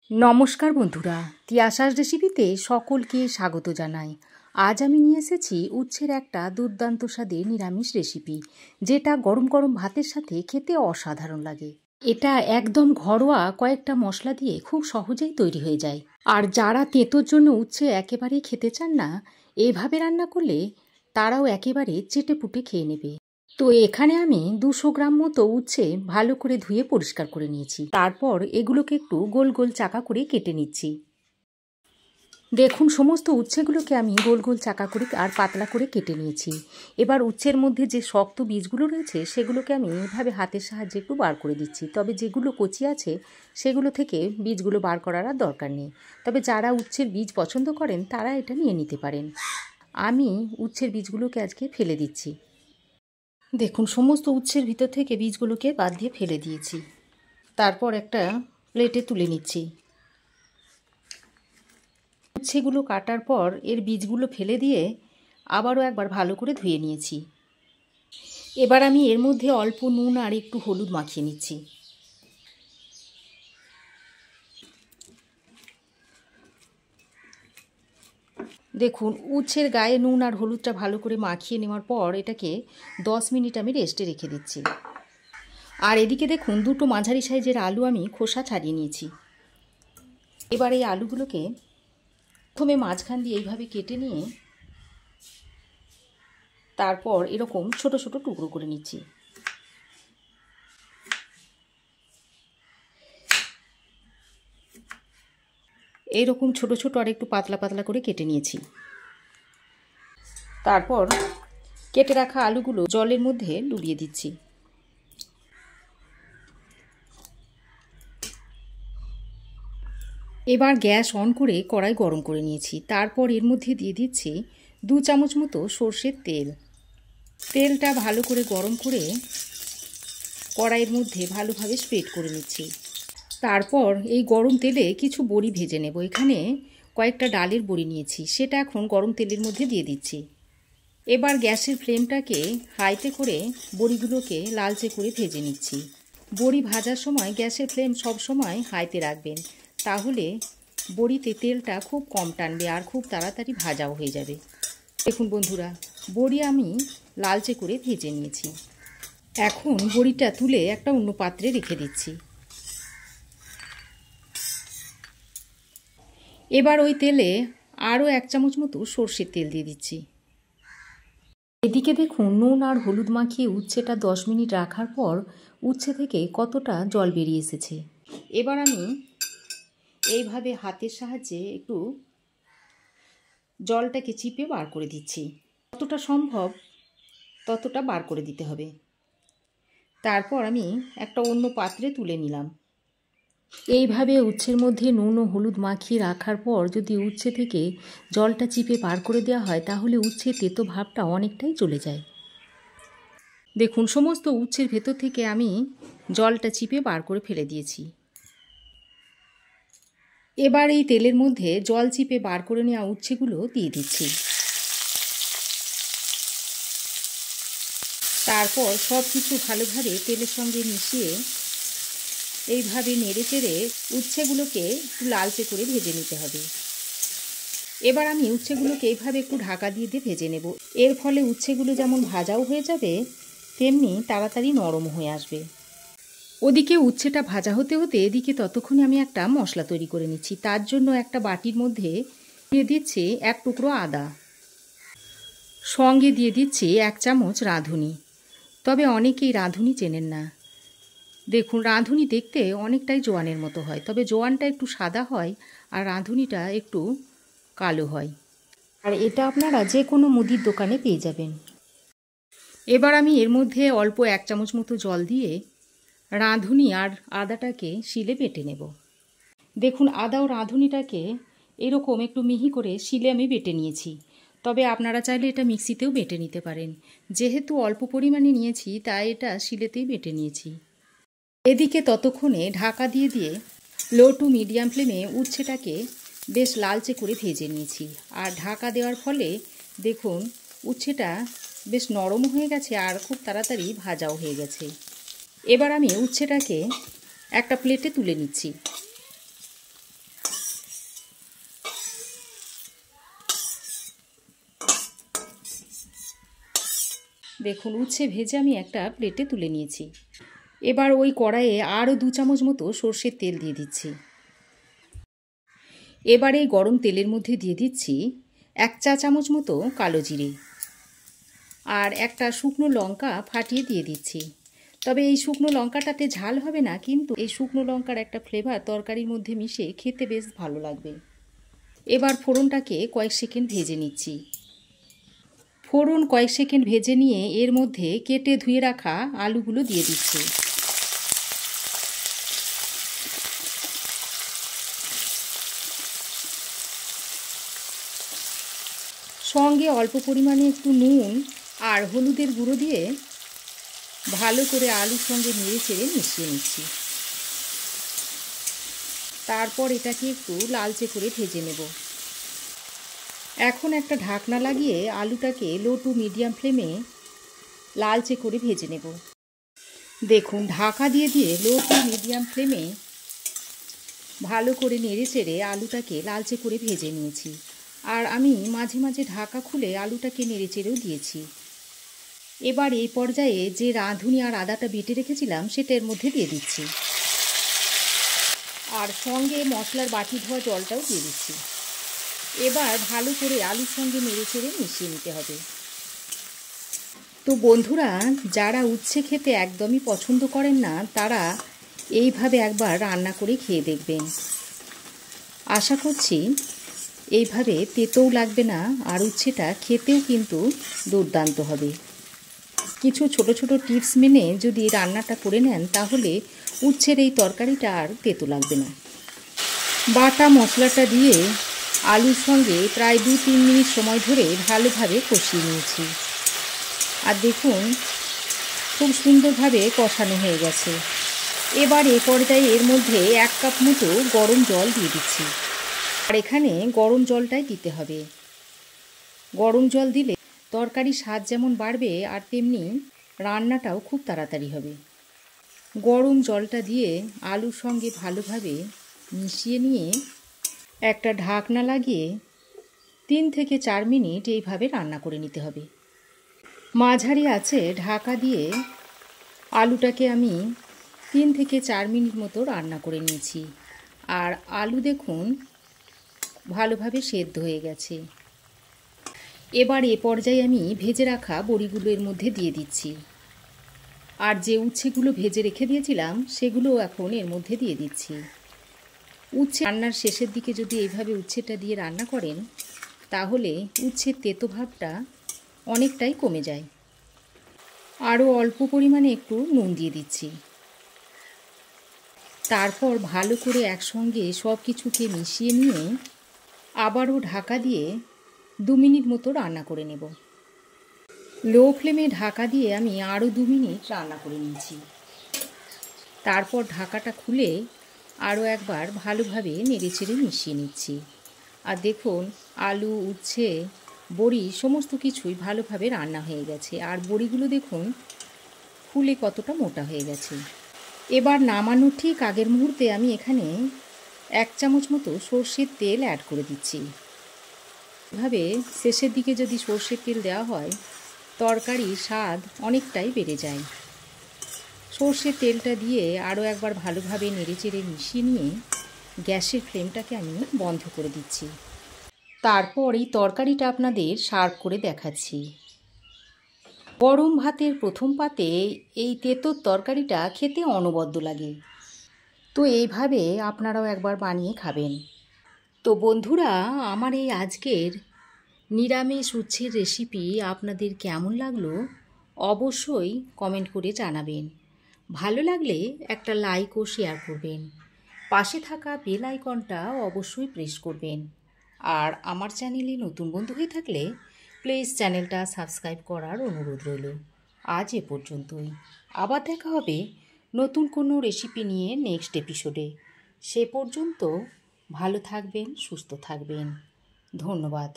নমস্কার বন্ধুরা, তিয়াশাস রেসিপিতে সকলকে স্বাগত জানাই। আজ আমি নিয়ে এসেছি উচ্ছের একটা দুর্দান্ত স্বাদের নিরামিষ রেসিপি, যেটা গরম গরম ভাতের সাথে খেতে অসাধারণ লাগে। এটা একদম ঘরোয়া কয়েকটা মশলা দিয়ে খুব সহজেই তৈরি হয়ে যায়। আর যারা তেঁতোর জন্য উচ্ছে একেবারেই খেতে চান না, এভাবে রান্না করলে তারাও একেবারে চেটেপুটে খেয়ে নেবে। তো এখানে আমি 200 গ্রাম মতো উচ্ছে ভালো করে ধুয়ে পরিষ্কার করে নিয়েছি। তারপর এগুলোকে একটু গোল গোল চাকা করে কেটে নিচ্ছি। দেখুন, সমস্ত উচ্ছেগুলোকে আমি গোল গোল চাকা করে আর পাতলা করে কেটে নিয়েছি। এবার উচ্ছের মধ্যে যে শক্ত বীজগুলো রয়েছে সেগুলোকে আমি এইভাবে হাতের সাহায্যে একটু বার করে দিচ্ছি। তবে যেগুলো কচি আছে সেগুলো থেকে বীজগুলো বার করার আর দরকার নেই। তবে যারা উচ্ছের বীজ পছন্দ করেন তারা এটা নিয়ে নিতে পারেন। আমি উচ্ছের বীজগুলোকে আজকে ফেলে দিচ্ছি। দেখুন, সমস্ত উচ্ছের ভিতর থেকে বীজগুলোকে বাদ দিয়ে ফেলে দিয়েছি। তারপর একটা প্লেটে তুলে নিচ্ছি। উচ্ছেগুলো কাটার পর এর বীজগুলো ফেলে দিয়ে আবারও একবার ভালো করে ধুয়ে নিয়েছি। এবার আমি এর মধ্যে অল্প নুন আর একটু হলুদ মাখিয়ে নিচ্ছি। দেখুন, উচ্ছের গায়ে নুন আর হলুদটা ভালো করে মাখিয়ে নেওয়ার পর এটাকে 10 মিনিট আমি রেস্টে রেখে দিচ্ছি। আর এদিকে দেখুন, দুটো মাঝারি সাইজের আলু আমি খোসা ছাড়িয়ে নিয়েছি। এবার এই আলুগুলোকে প্রথমে মাঝখান দিয়ে এইভাবে কেটে নিয়ে তারপর এরকম ছোট ছোট টুকরো করে নিচ্ছি। এইরকম ছোট ছোট আর একটু পাতলা পাতলা করে কেটে নিয়েছি। তারপর কেটে রাখা আলুগুলো জলের মধ্যে ডুবিয়ে দিচ্ছি। এবার গ্যাস অন করে কড়াই গরম করে নিয়েছি। তারপর এর মধ্যে দিয়ে দিচ্ছি 2 চামচ মতো সর্ষের তেল। তেলটা ভালো করে গরম করে কড়াইয়ের মধ্যে ভালোভাবে স্প্রেড করে নিচ্ছি। তারপর এই গরম তেলে কিছু বড়ি ভেজে নেব। এখানে কয়েকটা ডালের বড়ি নিয়েছি, সেটা এখন গরম তেলের মধ্যে দিয়ে দিচ্ছি। এবার গ্যাসের ফ্লেমটাকে হাইতে করে বড়িগুলোকে লালচে করে ভেজে নিচ্ছি। বড়ি ভাজার সময় গ্যাসের ফ্লেম সব সময় হাইতে রাখবেন, তাহলে বড়িতে তেলটা খুব কম টানবে আর খুব তাড়াতাড়ি ভাজাও হয়ে যাবে। দেখুন বন্ধুরা, বড়ি আমি লালচে করে ভেজে নিয়েছি। এখন বড়িটা তুলে একটা অন্য পাত্রে রেখে দিচ্ছি। এবার ওই তেলে আরও 1 চামচ মতো সর্ষের তেল দিয়ে দিচ্ছি। এদিকে দেখুন, নুন আর হলুদ মাখিয়ে উচ্ছেটা 10 মিনিট রাখার পর উচ্ছে থেকে কতটা জল বেরিয়ে এসেছে। এবার আমি এইভাবে হাতের সাহায্যে একটু জলটাকে চিপে বার করে দিচ্ছি। যতটা সম্ভব ততটা বার করে দিতে হবে। তারপর আমি একটা অন্য পাত্রে তুলে নিলাম। এইভাবে উচ্ছের মধ্যে নুন ও হলুদ মাখিয়ে রাখার পর যদি উচ্ছে থেকে জলটা চিপে বার করে দেওয়া হয়, তাহলে উচ্ছের তেতো ভাবটা অনেকটাই চলে যায়। দেখুন, সমস্ত উচ্ছের ভেতর থেকে আমি জলটা চিপে বার করে ফেলে দিয়েছি। এবার এই তেলের মধ্যে জল চিপে বার করে নেওয়া উচ্ছেগুলো দিয়ে দিচ্ছি। তারপর সব কিছু ভালোভাবে তেলের সঙ্গে মিশিয়ে এইভাবে নেড়ে চেড়ে উচ্ছেগুলোকে একটু লালচে করে ভেজে নিতে হবে। এবার আমি উচ্ছেগুলোকে এইভাবে একটু ঢাকা দিয়ে ভেজে নেব। এর ফলে উচ্ছেগুলো যেমন ভাজাও হয়ে যাবে, তেমনি তাড়াতাড়ি নরম হয়ে আসবে। ওদিকে উচ্ছেটা ভাজা হতে হতে এদিকে ততক্ষণে আমি একটা মশলা তৈরি করে নিচ্ছি। তার জন্য একটা বাটির মধ্যে দিয়ে দিচ্ছি 1 টুকরো আদা, সঙ্গে দিয়ে দিচ্ছি 1 চামচ রাঁধুনি। তবে অনেকেই রাঁধুনি চেনেন না। দেখুন, রাঁধুনি দেখতে অনেকটাই জোয়ানের মতো হয়, তবে জোয়ানটা একটু সাদা হয় আর রাঁধুনিটা একটু কালো হয়। আর এটা আপনারা যে কোনো মুদির দোকানে পেয়ে যাবেন। এবার আমি এর মধ্যে অল্প 1 চামচ মতো জল দিয়ে রাঁধুনি আর আদাটাকে শিলে বেটে নেব। দেখুন, আদা ও রাঁধুনিটাকে এরকম একটু মিহি করে শিলে আমি বেটে নিয়েছি। তবে আপনারা চাইলে এটা মিক্সিতেও বেটে নিতে পারেন। যেহেতু অল্প পরিমাণে নিয়েছি তাই এটা শিলেতেই বেটে নিয়েছি। এদিকে ততক্ষণে ঢাকা দিয়ে লো টু মিডিয়াম ফ্লেমে উচ্ছেটাকে বেশ লালচে করে ভেজে নিয়েছি। আর ঢাকা দেওয়ার ফলে দেখুন উচ্ছেটা বেশ নরম হয়ে গেছে আর খুব তাড়াতাড়ি ভাজাও হয়ে গেছে। এবার আমি উচ্ছেটাকে একটা প্লেটে তুলে নিচ্ছি। দেখুন উচ্ছে ভেজে আমি একটা প্লেটে তুলে নিয়েছি। এবার ওই কড়াইয়ে আরও 2 চামচ মতো সর্ষের তেল দিয়ে দিচ্ছি। এবার এই গরম তেলের মধ্যে দিয়ে দিচ্ছি 1 চা চামচ মতো কালো জিরে আর একটা শুকনো লঙ্কা ফাটিয়ে দিয়ে দিচ্ছি। তবে এই শুকনো লঙ্কাটাতে ঝাল হবে না, কিন্তু এই শুকনো লঙ্কার একটা ফ্লেভার তরকারির মধ্যে মিশে খেতে বেশ ভালো লাগবে। এবার ফোড়নটাকে কয়েক সেকেন্ড ভেজে নিচ্ছি। ফোড়ন কয়েক সেকেন্ড ভেজে নিয়ে এর মধ্যে কেটে ধুয়ে রাখা আলুগুলো দিয়ে দিচ্ছি। সঙ্গে অল্প পরিমাণে একটু নুন আর হলুদের গুঁড়ো দিয়ে ভালো করে আলুর সঙ্গে নেড়ে চেড়ে মিশিয়ে নিচ্ছি। তারপর এটাকে একটু লালচে করে ভেজে নেব। এখন একটা ঢাকনা লাগিয়ে আলুটাকে লো টু মিডিয়াম ফ্লেমে লালচে করে ভেজে নেব। দেখুন ঢাকা দিয়ে দিয়ে লো টু মিডিয়াম ফ্লেমে ভালো করে নেড়ে চেড়ে আলুটাকে লালচে করে ভেজে নিয়েছি। আর আমি মাঝে মাঝে ঢাকা খুলে আলুটাকে নেড়ে চেড়েও দিয়েছি। এবার এই পর্যায়ে যে রাঁধুনি আর আদাটা বেটে রেখেছিলাম সেটা এর মধ্যে দিয়ে দিচ্ছি, আর সঙ্গে মশলার বাটি ধোয়া জলটাও দিয়ে দিচ্ছি। এবার ভালো করে আলুর সঙ্গে নেড়ে চেড়ে মিশিয়ে নিতে হবে। তো বন্ধুরা, যারা উচ্ছে খেতে একদমই পছন্দ করেন না তারা এইভাবে একবার রান্না করে খেয়ে দেখবেন। আশা করছি এইভাবে তেতোও লাগবে না, আর উচ্ছেটা খেতেও কিন্তু দুর্দান্ত হবে। কিছু ছোট ছোট টিপস মেনে যদি রান্নাটা করে নেন তাহলে উচ্ছের এই তরকারিটা আর তেতো লাগবে না। বাটা মশলাটা দিয়ে আলুর সঙ্গে প্রায় 2-3 মিনিট সময় ধরে ভালোভাবে কষিয়ে নিয়েছি। আর দেখুন খুব সুন্দরভাবে কষানো হয়ে গেছে। এবার এ পর্যায়ে এর মধ্যে 1 কাপ মতো গরম জল দিয়ে দিচ্ছি। আর এখানে গরম জলটাই দিতে হবে। গরম জল দিলে তরকারির স্বাদ যেমন বাড়বে আর তেমনি রান্নাটাও খুব তাড়াতাড়ি হবে। গরম জলটা দিয়ে আলুর সঙ্গে ভালোভাবে মিশিয়ে নিয়ে একটা ঢাকনা লাগিয়ে 3 থেকে 4 মিনিট এইভাবে রান্না করে নিতে হবে। মাঝারি আঁচে ঢাকা দিয়ে আলুটাকে আমি 3 থেকে 4 মিনিট মতো রান্না করে নিয়েছি। আর আলু দেখুন ভালোভাবে সেদ্ধ হয়ে গেছে। এবার এ পর্যায়ে আমি ভেজে রাখা বড়িগুলো এর মধ্যে দিয়ে দিচ্ছি। আর যে উচ্ছেগুলো ভেজে রেখে দিয়েছিলাম সেগুলো এখন এর মধ্যে দিয়ে দিচ্ছি। উচ্ছে রান্নার শেষের দিকে যদি এইভাবে উচ্ছেটা দিয়ে রান্না করেন তাহলে উচ্ছের তেতো ভাবটা অনেকটাই কমে যায়। আরও অল্প পরিমাণে একটু নুন দিয়ে দিচ্ছি। তারপর ভালো করে একসঙ্গে সব কিছুকে মিশিয়ে নিয়ে আবারও ঢাকা দিয়ে 2 মিনিট মতো রান্না করে নেব। লো ফ্লেমে ঢাকা দিয়ে আমি আরও 2 মিনিট রান্না করে নিয়েছি। তারপর ঢাকাটা খুলে আরও একবার ভালোভাবে নেড়েচেড়ে মিশিয়ে নিচ্ছি। আর দেখুন আলু, উচ্ছে, বড়ি সমস্ত কিছুই ভালোভাবে রান্না হয়ে গেছে। আর বড়িগুলো দেখুন ফুলে কতটা মোটা হয়ে গেছে। এবার নামানোর ঠিক আগের মুহূর্তে আমি এখানে 1 চামচ মতো সর্ষের তেল অ্যাড করে দিচ্ছি। এভাবে শেষের দিকে যদি সর্ষের তেল দেওয়া হয় তরকারির স্বাদ অনেকটাই বেড়ে যায়। সর্ষের তেলটা দিয়ে আরও একবার ভালোভাবে নেড়েচেড়ে মিশিয়ে নিয়ে গ্যাসের ফ্লেমটাকে আমি বন্ধ করে দিচ্ছি। তারপর এই তরকারিটা আপনাদের সার্ভ করে দেখাচ্ছি। গরম ভাতের প্রথম পাতে এই তেঁতোর তরকারিটা খেতে অনবদ্য লাগে। তো এইভাবে আপনারাও একবার বানিয়ে খাবেন। তো বন্ধুরা, আমার এই আজকের নিরামিষ উচ্ছের রেসিপি আপনাদের কেমন লাগলো অবশ্যই কমেন্ট করে জানাবেন। ভালো লাগলে একটা লাইক ও শেয়ার করবেন। পাশে থাকা বেল আইকনটা অবশ্যই প্রেস করবেন। আর আমার চ্যানেলে নতুন বন্ধু হয়ে থাকলে প্লিজ চ্যানেলটা সাবস্ক্রাইব করার অনুরোধ রইল। আজ এ পর্যন্তই। আবার দেখা হবে নতুন কোনো রেসিপি নিয়ে নেক্সট এপিসোডে। সে পর্যন্ত ভালো থাকবেন, সুস্থ থাকবেন। ধন্যবাদ।